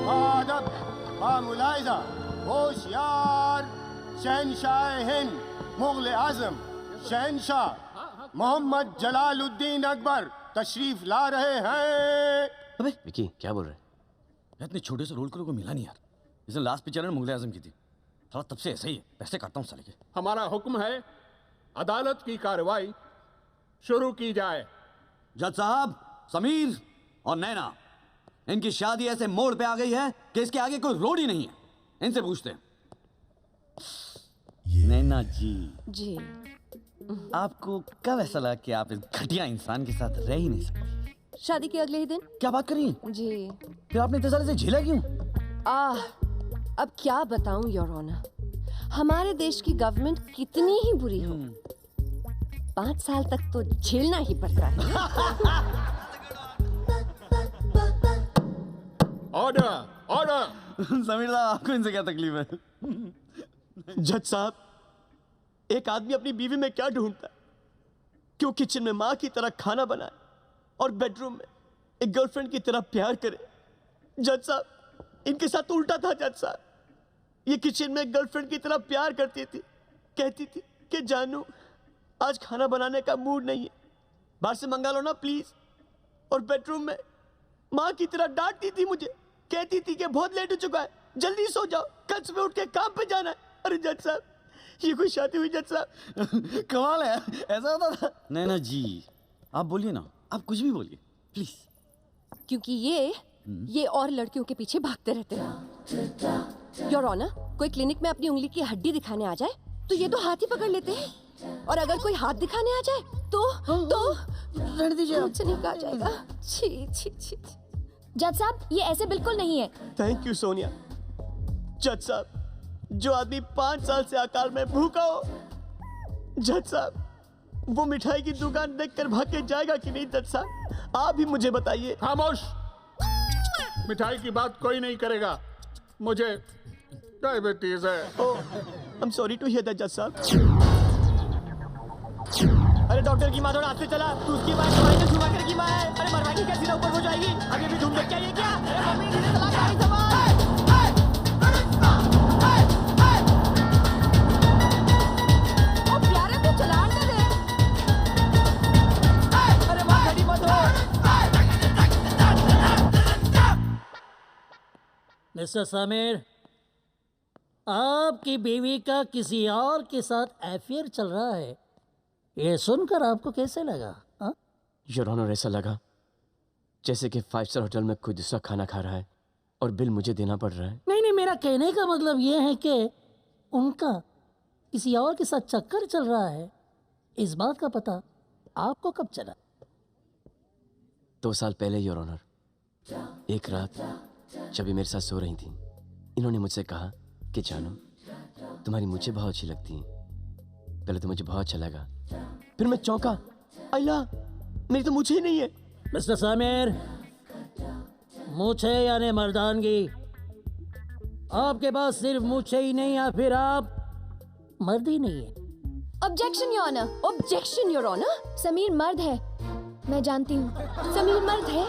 बादब, बामुलाइजा, होशियार, शहनशाह हिंद, मुगल आजम, शहनशाह मोहम्मद जलालुद्दीन अकबर तशरीफ ला रहे हैं। अबे विकी क्या बोल रहे हैं? इतने छोटे से रोल को मिला नहीं यार। इसने लास्ट पिक्चर में मुगल आजम की थी। साला तब से ऐसा ही है, पैसे काटता हूँ साले के। हमारा हुक्म है, अदालत की कार्रवाई शुरू की जाए। जज साहब, समीर और नैना, इनकी शादी ऐसे मोड़ पे आ गई है कि इसके आगे कोई रोड ही नहीं है। इनसे पूछते हैं। नैना जी, आपको कब ऐसा लगा कि आप इस घटिया इंसान के साथ रह ही नहीं सकती? शादी के अगले ही दिन। क्या बात कर रही हैं? जी। फिर आपने इतने सारे से झेला क्यों? अब क्या बताऊं योर ऑनर, हमारे देश की गवर्नमेंट कितनी ही बुरी हो, 5 साल तक तो झेलना ही पड़ता है। Order, order. समीर साहब, आपको इनसे क्या तकलीफ है? जज साहब, एक आदमी अपनी बीवी में क्या ढूंढता है कि वो किचन में माँ की तरह खाना बनाए और बेडरूम में एक गर्लफ्रेंड की तरह प्यार करे। जज साहब, इनके साथ तो उल्टा था। जज साहब, ये किचन में गर्लफ्रेंड की तरह प्यार करती थी, कहती थी कि जानू आज खाना बनाने का मूड नहीं है, बाहर से मंगा लो ना प्लीज। और बेडरूम में माँ की तरह डांटती थी मुझे, कहती थी कि बहुत लेट हो चुका है, जल्दी सो जाओ, कल सुबह उठ के काम पे जाना है। अरे जज साहब, ये कोई शादी हुई जज साहब? कमाल है, ऐसा होता था? नैना जी, आप बोलिए ना, आप कुछ भी बोलिए प्लीज। क्योंकि ये और लड़कियों के पीछे भागते रहते हैं। योर ऑनर, कोई क्लिनिक में अपनी उंगली की हड्डी दिखाने आ जाए तो ये तो हाथ ही पकड़ लेते हैं, और अगर कोई हाथ दिखाने आ जाए तो रहने दीजिए, मुझसे नहीं कहा जाएगा। छी छी छी। जज साहब, ये ऐसे बिल्कुल नहीं है। Thank you Sonia. जज साहब, जो आदमी 5 साल से अकाल में भूखा हो, जज साहब, वो मिठाई की दुकान देखकर भाग के जाएगा कि नहीं? जज साहब, आप ही मुझे बताइए। खामोश, मिठाई की बात कोई नहीं करेगा, मुझे डायबिटीज है। Oh, I am sorry to hear that जज साहब। अरे डॉक्टर की माँ थोड़ा हाथ से चला, तू उसकी माँ माइनस शुमाकर की माँ है। अरे मरवानी क्या सीधा ऊपर हो जाएगी, अभी भी ढूंढ क्या ये क्या? अरे मम्मी सीधे चला गाड़ी संभाल। ओ प्यारे, तू चलान दे दे। अरे माँ खड़ी मत हो। मिस्टर समीर, आपकी बीवी का किसी और के साथ अफेयर चल रहा है, ये सुनकर आपको कैसे लगा? हाँ? योर ऑनर, ऐसा लगा जैसे कि 5 स्टार होटल में कोई दूसरा खाना खा रहा है और बिल मुझे देना पड़ रहा है। नहीं, मेरा कहने का मतलब ये है कि उनका किसी और के साथ चक्कर चल रहा है। इस बात का पता आपको कब चला? 2 साल पहले योर ऑनर, एक रात जब ये मेरे साथ सो रही थी, इन्होंने मुझसे कहा कि जानू, तुम्हारी मुझे बहुत अच्छी लगती है। पहले तो मुझे बहुत अच्छा लगा, फिर मैं चौंका, अल्लाह, मेरी तो मुझे ही नहीं है। मिस्टर समीर, मूछे यानी मर्दानगी, आपके पास सिर्फ मूछे ही नहीं या फिर आप मर्द ही नहीं है। Objection your honour. Objection your honour. Sameer मर्द है, मैं जानती हूँ। समीर मर्द है,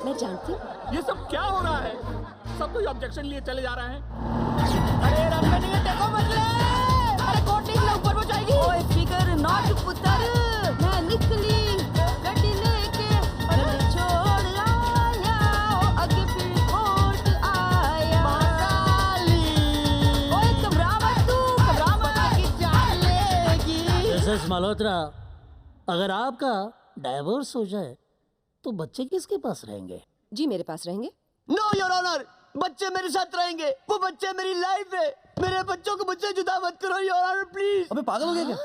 मैं जानती हूँ। ये सब क्या हो रहा है? सब कोई ऑब्जेक्शन लिए चले जा रहे हैं। अरे रन में नहीं है, देखो बदले। अरे कोर्ट निकला, ऊपर हो जाएगी। ओए फिकर नॉट पुत्र, मैं निकली गड्डी लेके, अरे छोड़ आया, आगे फिर कोर्ट आया। ओए घबरा मत आगे चलेगी। मिसेस मल्होत्रा, अगर आपका डाइवोर्स हो जाए तो बच्चे किसके पास रहेंगे? जी मेरे पास रहेंगे। नो योर ऑनर, बच्चे मेरे साथ रहेंगे। वो बच्चे मेरी लाइफ है। मेरे बच्चों को मुझसे जुदा मत करो योर ऑनर, प्लीज। अबे पागल हो गया क्या?